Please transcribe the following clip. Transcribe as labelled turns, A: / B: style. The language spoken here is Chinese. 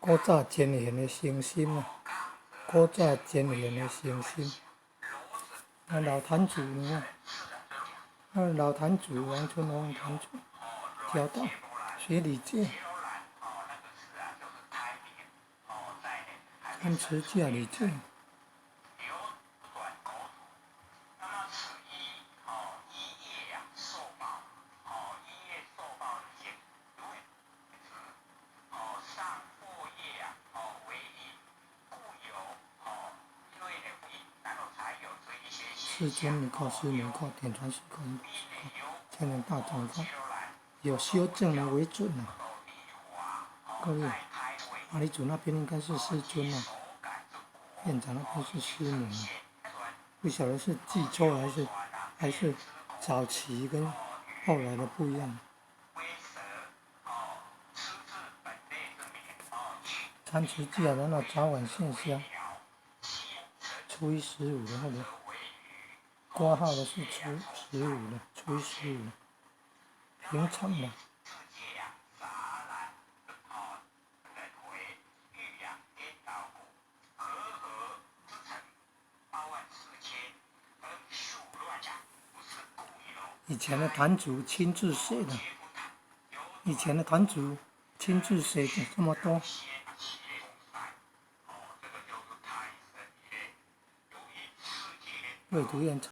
A: 古早前贤的诚心啊，古早前贤的诚心。老坛主，你看，老坛主王春红坛主教导学礼戒，参持戒礼戒。世尊弥告，师弥告，点传师告，因果师告，千人大众告，有修正的为准啊。各位，阿里祖那边应该是师尊啊，院长那边是师母啊，不晓得是记错还是早期跟后来的不一样。参持戒，然后早晚献香，初一15的或者挂号的是初15的，初一15的，平常的。以前的坛主亲自写的，以前的坛主亲自写的这么多。阅读院